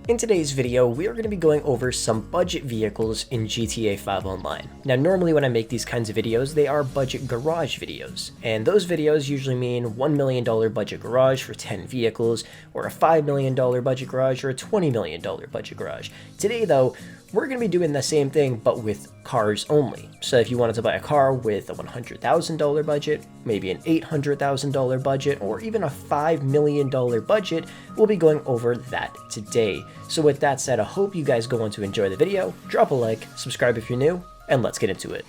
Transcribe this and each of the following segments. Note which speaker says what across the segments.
Speaker 1: In today's video, we are going to be going over some budget vehicles in GTA 5 Online. Now, normally when I make these kinds of videos, they are budget garage videos, and those videos usually mean $1 million budget garage for 10 vehicles, or a $5 million budget garage, or a $20 million budget garage. Today though, we're going to be doing the same thing, but with cars only. So if you wanted to buy a car with a $100,000 budget, maybe an $800,000 budget, or even a $5 million budget, we'll be going over that today. So with that said, I hope you guys go on to enjoy the video, drop a like, subscribe if you're new, and let's get into it.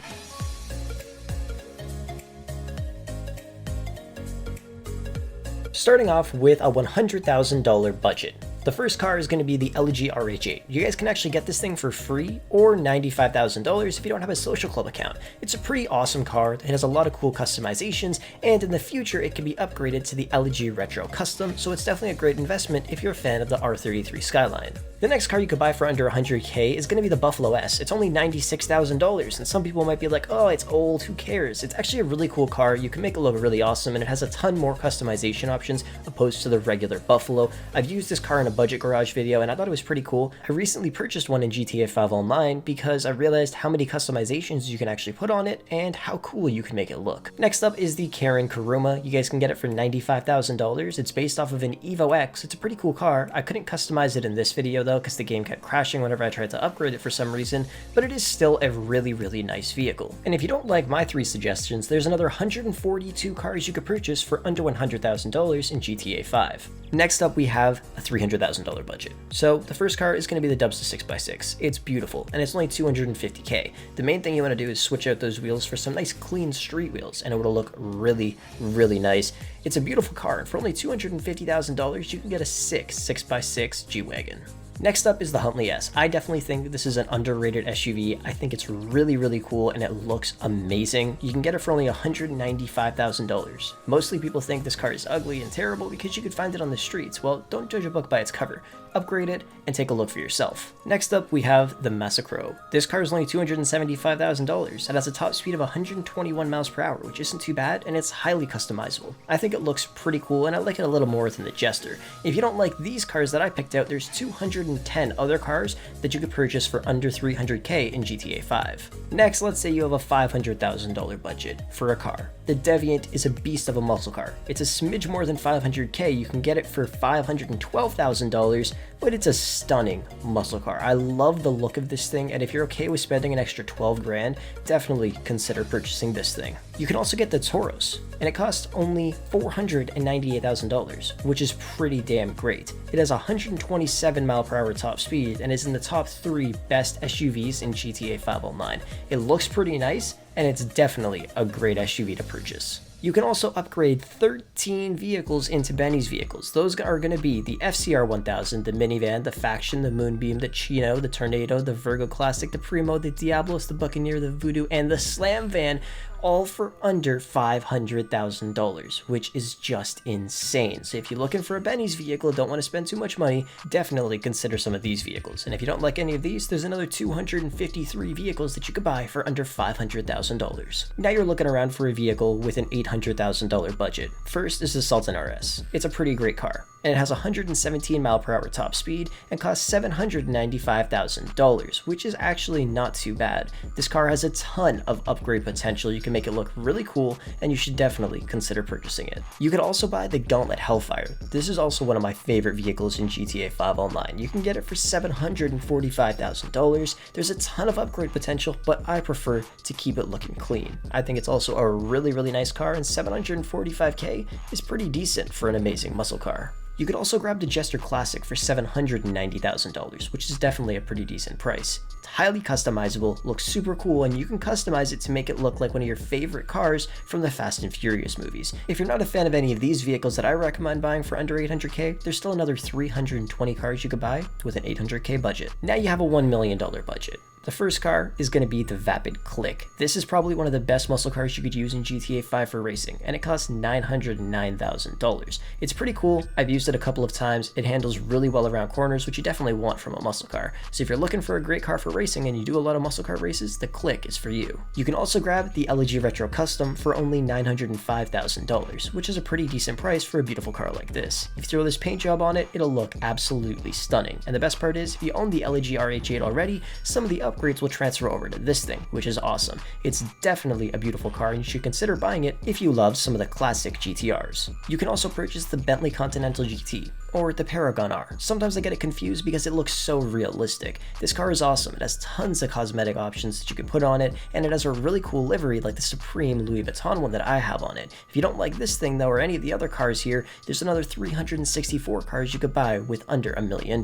Speaker 1: Starting off with a $100,000 budget. The first car is going to be the LG RH8. You guys can actually get this thing for free or $95,000 if you don't have a social club account. It's a pretty awesome car. It has a lot of cool customizations, and in the future it can be upgraded to the LG Retro Custom, so it's definitely a great investment if you're a fan of the R33 Skyline. The next car you could buy for under $100K is going to be the Buffalo S. It's only $96,000, and some people might be like, oh, it's old, who cares? It's actually a really cool car. You can make it look really awesome, and it has a ton more customization options opposed to the regular Buffalo. I've used this car in a budget garage video, and I thought it was pretty cool. I recently purchased one in GTA 5 Online because I realized how many customizations you can actually put on it and how cool you can make it look. Next up is the Karen Kuruma. You guys can get it for $95,000. It's based off of an Evo X. It's a pretty cool car. I couldn't customize it in this video though because the game kept crashing whenever I tried to upgrade it for some reason, but it is still a really nice vehicle. And if you don't like my 3 suggestions, there's another 142 cars you could purchase for under $100,000 in GTA 5. Next up we have a $300,000 budget. So the first car is going to be the Dubsta 6x6. It's beautiful and it's only $250K. The main thing you want to do is switch out those wheels for some nice clean street wheels and it will look really nice. It's a beautiful car, and for only $250,000 you can get a 6x6 G-Wagon. Next up is the Huntley S. I definitely think this is an underrated SUV. I think it's really cool and it looks amazing. You can get it for only $195,000. Mostly people think this car is ugly and terrible because you could find it on the streets. Well, don't judge a book by its cover. Upgrade it and take a look for yourself. Next up we have the Massacro. This car is only $275,000. It has a top speed of 121 miles per hour, which isn't too bad, and it's highly customizable. I think it looks pretty cool and I like it a little more than the Jester. If you don't like these cars that I picked out, there's 210 other cars that you could purchase for under $300K in GTA 5. Next, let's say you have a $500,000 budget for a car. The Deviant is a beast of a muscle car. It's a smidge more than $500K. You can get it for $512,000, but it's a stunning muscle car. I love the look of this thing, and if you're okay with spending an extra 12 grand, definitely consider purchasing this thing. You can also get the Tauros, and it costs only $498,000, which is pretty damn great. It has 127 mile per hour top speed and is in the top 3 best SUVs in GTA 5 Online. It looks pretty nice, and it's definitely a great SUV to purchase. You can also upgrade 13 vehicles into Benny's vehicles. Those are going to be the FCR 1000, the minivan, the Faction, the Moonbeam, the Chino, the Tornado, the Virgo Classic, the Primo, the Diablos, the Buccaneer, the Voodoo, and the Slam Van, all for under $500,000, which is just insane. So if you're looking for a Benny's vehicle, don't want to spend too much money, definitely consider some of these vehicles. And if you don't like any of these, there's another 253 vehicles that you could buy for under $500,000. Now you're looking around for a vehicle with an $800,000 budget. First is the Sultan RS. It's a pretty great car, and it has 117 mile per hour top speed and costs $795,000, which is actually not too bad. This car has a ton of upgrade potential. You can make it look really cool, and you should definitely consider purchasing it. You could also buy the Gauntlet Hellfire. This is also one of my favorite vehicles in GTA 5 Online. You can get it for $745,000. There's a ton of upgrade potential, but I prefer to keep it looking clean. I think it's also a really nice car, and $745K is pretty decent for an amazing muscle car. You could also grab the Jester Classic for $790,000, which is definitely a pretty decent price. It's highly customizable, looks super cool, and you can customize it to make it look like one of your favorite cars from the Fast and Furious movies. If you're not a fan of any of these vehicles that I recommend buying for under $800K, there's still another 320 cars you could buy with an $800K budget. Now you have a $1 million budget. The first car is going to be the Vapid Click. This is probably one of the best muscle cars you could use in GTA 5 for racing, and it costs $909,000. It's pretty cool. I've used it a couple of times. It handles really well around corners, which you definitely want from a muscle car. So if you're looking for a great car for racing and you do a lot of muscle car races, the Click is for you. You can also grab the LG Retro Custom for only $905,000, which is a pretty decent price for a beautiful car like this. If you throw this paint job on it, it'll look absolutely stunning. And the best part is, if you own the LG RH8 already, some of the upgrades will transfer over to this thing, which is awesome. It's definitely a beautiful car and you should consider buying it if you love some of the classic GTRs. You can also purchase the Bentley Continental GT or the Paragon R. Sometimes I get it confused because it looks so realistic. This car is awesome. It has tons of cosmetic options that you can put on it, and it has a really cool livery like the Supreme Louis Vuitton one that I have on it. If you don't like this thing though, or any of the other cars here, there's another 364 cars you could buy with under $1 million.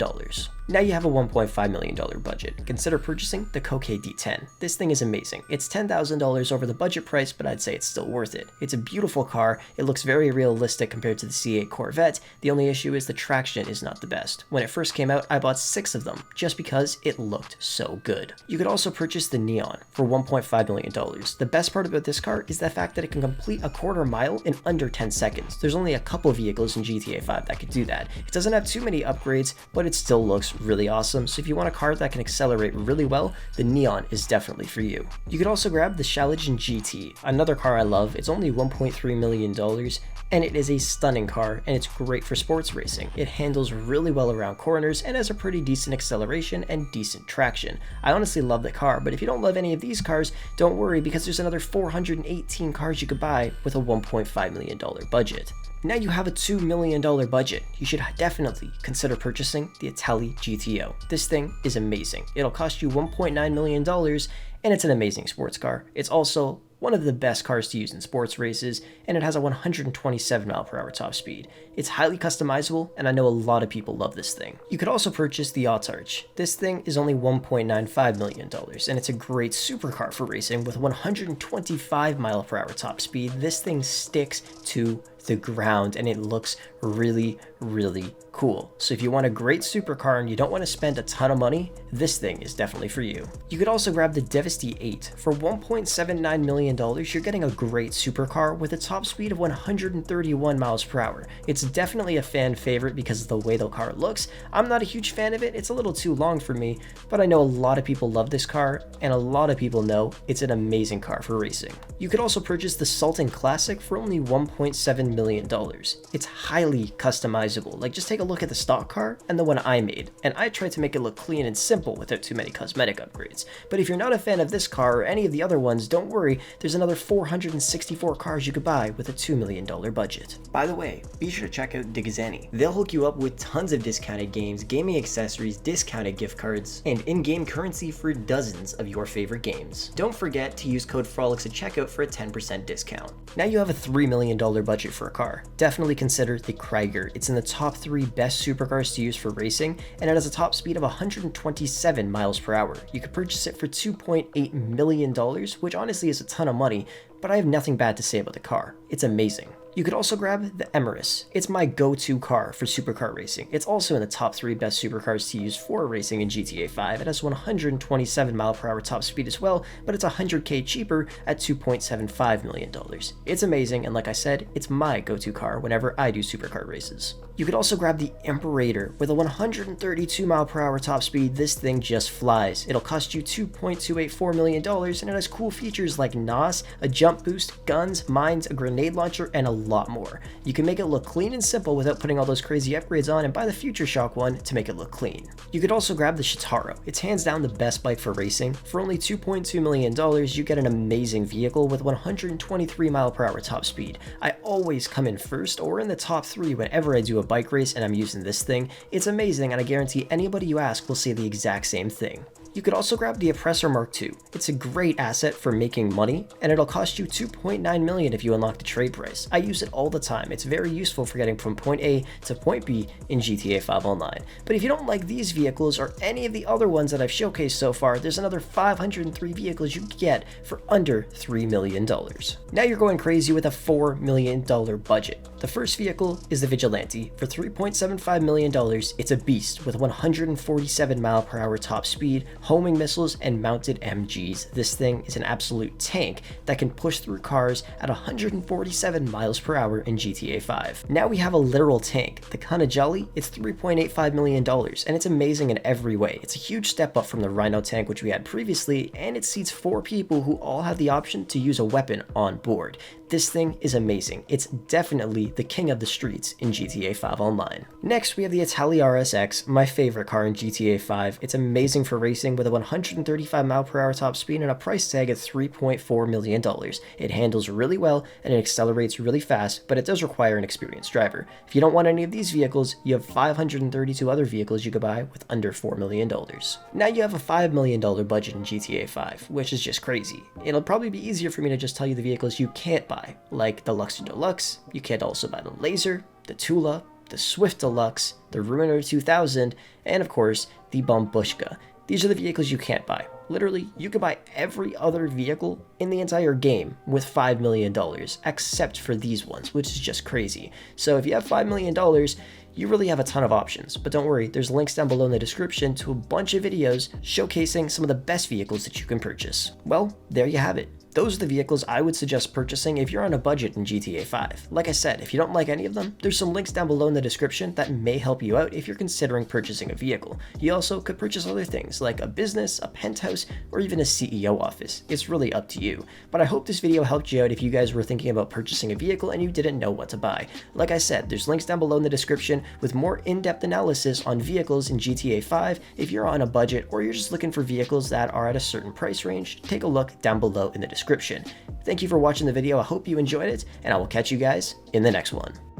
Speaker 1: Now you have a $1.5 million budget. Consider purchasing the Coquet D10. This thing is amazing. It's $10,000 over the budget price, but I'd say it's still worth it. It's a beautiful car. It looks very realistic compared to the C8 Corvette. The only issue is the traction is not the best. When it first came out, I bought 6 of them just because it looked so good. You could also purchase the Neon for $1.5 million. The best part about this car is the fact that it can complete a quarter mile in under 10 seconds. There's only a couple vehicles in GTA 5 that could do that. It doesn't have too many upgrades, but it still looks really awesome. So if you want a car that can accelerate really well, the Neon is definitely for you. You could also grab the Challenge GT, another car I love. It's only $1.3 million. And it is a stunning car, and it's great for sports racing. It handles really well around corners and has a pretty decent acceleration and decent traction. I honestly love the car, but if you don't love any of these cars, don't worry because there's another 418 cars you could buy with a $1.5 million budget. Now you have a $2 million budget. You should definitely consider purchasing the Itali GTO. This thing is amazing. It'll cost you $1.9 million, and it's an amazing sports car. It's also one of the best cars to use in sports races, and it has a 127 mph top speed. It's highly customizable, and I know a lot of people love this thing. You could also purchase the Autarch. This thing is only $1.95 million, and it's a great supercar for racing with 125 mph top speed. This thing sticks to the ground and it looks really cool. So if you want a great supercar and you don't want to spend a ton of money, this thing is definitely for you. You could also grab the Devasty 8. For $1.79 million, you're getting a great supercar with a top speed of 131 mph. It's definitely a fan favorite because of the way the car looks. I'm not a huge fan of it. It's a little too long for me, but I know a lot of people love this car and a lot of people know it's an amazing car for racing. You could also purchase the Sultan Classic for only $1.7 million. It's highly customizable. Like, just take a look at the stock car and the one I made, and I tried to make it look clean and simple without too many cosmetic upgrades. But if you're not a fan of this car or any of the other ones, don't worry, there's another 464 cars you could buy with a $2 million budget. By the way, be sure to check out DigiZani. They'll hook you up with tons of discounted games, gaming accessories, discounted gift cards, and in-game currency for dozens of your favorite games. Don't forget to use code Frolics at checkout for a 10% discount. Now you have a $3 million budget for a car. Definitely consider the Krieger. It's in the top 3 best supercars to use for racing, and it has a top speed of 127 mph. You could purchase it for $2.8 million, which honestly is a ton of money, but I have nothing bad to say about the car. It's amazing. You could also grab the Emirates. It's my go-to car for supercar racing. It's also in the top 3 best supercars to use for racing in GTA 5. It has 127 mph top speed as well, but it's $100K cheaper at $2.75 million. It's amazing, and like I said, it's my go-to car whenever I do supercar races. You could also grab the Imperator. With a 132 mph top speed, this thing just flies. It'll cost you $2.284 million, and it has cool features like NOS, a jump boost, guns, mines, a grenade launcher, and a lot more. You can make it look clean and simple without putting all those crazy upgrades on and buy the Future Shock one to make it look clean. You could also grab the Shitaro. It's hands down the best bike for racing. For only $2.2 million, you get an amazing vehicle with 123 mph top speed. I always come in first or in the top 3 whenever I do a bike race and I'm using this thing. It's amazing, and I guarantee anybody you ask will say the exact same thing. You could also grab the Oppressor Mark II. It's a great asset for making money, and it'll cost you $2.9 million if you unlock the trade price. I use it all the time. It's very useful for getting from point A to point B in GTA 5 Online. But if you don't like these vehicles or any of the other ones that I've showcased so far, there's another 503 vehicles you can get for under $3 million. Now you're going crazy with a $4 million budget. The first vehicle is the Vigilante. For $3.75 million, it's a beast with 147 mph top speed, homing missiles, and mounted MGs. This thing is an absolute tank that can push through cars at 147 miles per hour in GTA 5. Now we have a literal tank. The Kinda Jolly, it's $3.85 million, and it's amazing in every way. It's a huge step up from the Rhino tank which we had previously, and it seats 4 people who all have the option to use a weapon on board. This thing is amazing. It's definitely the king of the streets in GTA 5 Online. Next, we have the Italia RSX, my favorite car in GTA 5. It's amazing for racing with a 135 mph top speed and a price tag at $3.4 million. It handles really well and it accelerates really fast, but it does require an experienced driver. If you don't want any of these vehicles, you have 532 other vehicles you could buy with under $4 million. Now you have a $5 million budget in GTA 5, which is just crazy. It'll probably be easier for me to just tell you the vehicles you can't buy, like the Luxor Deluxe. You can't also buy the Laser, the Tula, the Swift Deluxe, the Ruiner 2000, and of course, the Bombushka. These are the vehicles you can't buy. Literally, you can buy every other vehicle in the entire game with $5 million, except for these ones, which is just crazy. So if you have $5 million, you really have a ton of options. But don't worry, there's links down below in the description to a bunch of videos showcasing some of the best vehicles that you can purchase. Well, there you have it. Those are the vehicles I would suggest purchasing if you're on a budget in GTA 5. Like I said, if you don't like any of them, there's some links down below in the description that may help you out if you're considering purchasing a vehicle. You also could purchase other things like a business, a penthouse, or even a CEO office. It's really up to you. But I hope this video helped you out if you guys were thinking about purchasing a vehicle and you didn't know what to buy. Like I said, there's links down below in the description with more in-depth analysis on vehicles in GTA 5 if you're on a budget or you're just looking for vehicles that are at a certain price range. Take a look down below in the description. Thank you for watching the video. I hope you enjoyed it, and I will catch you guys in the next one.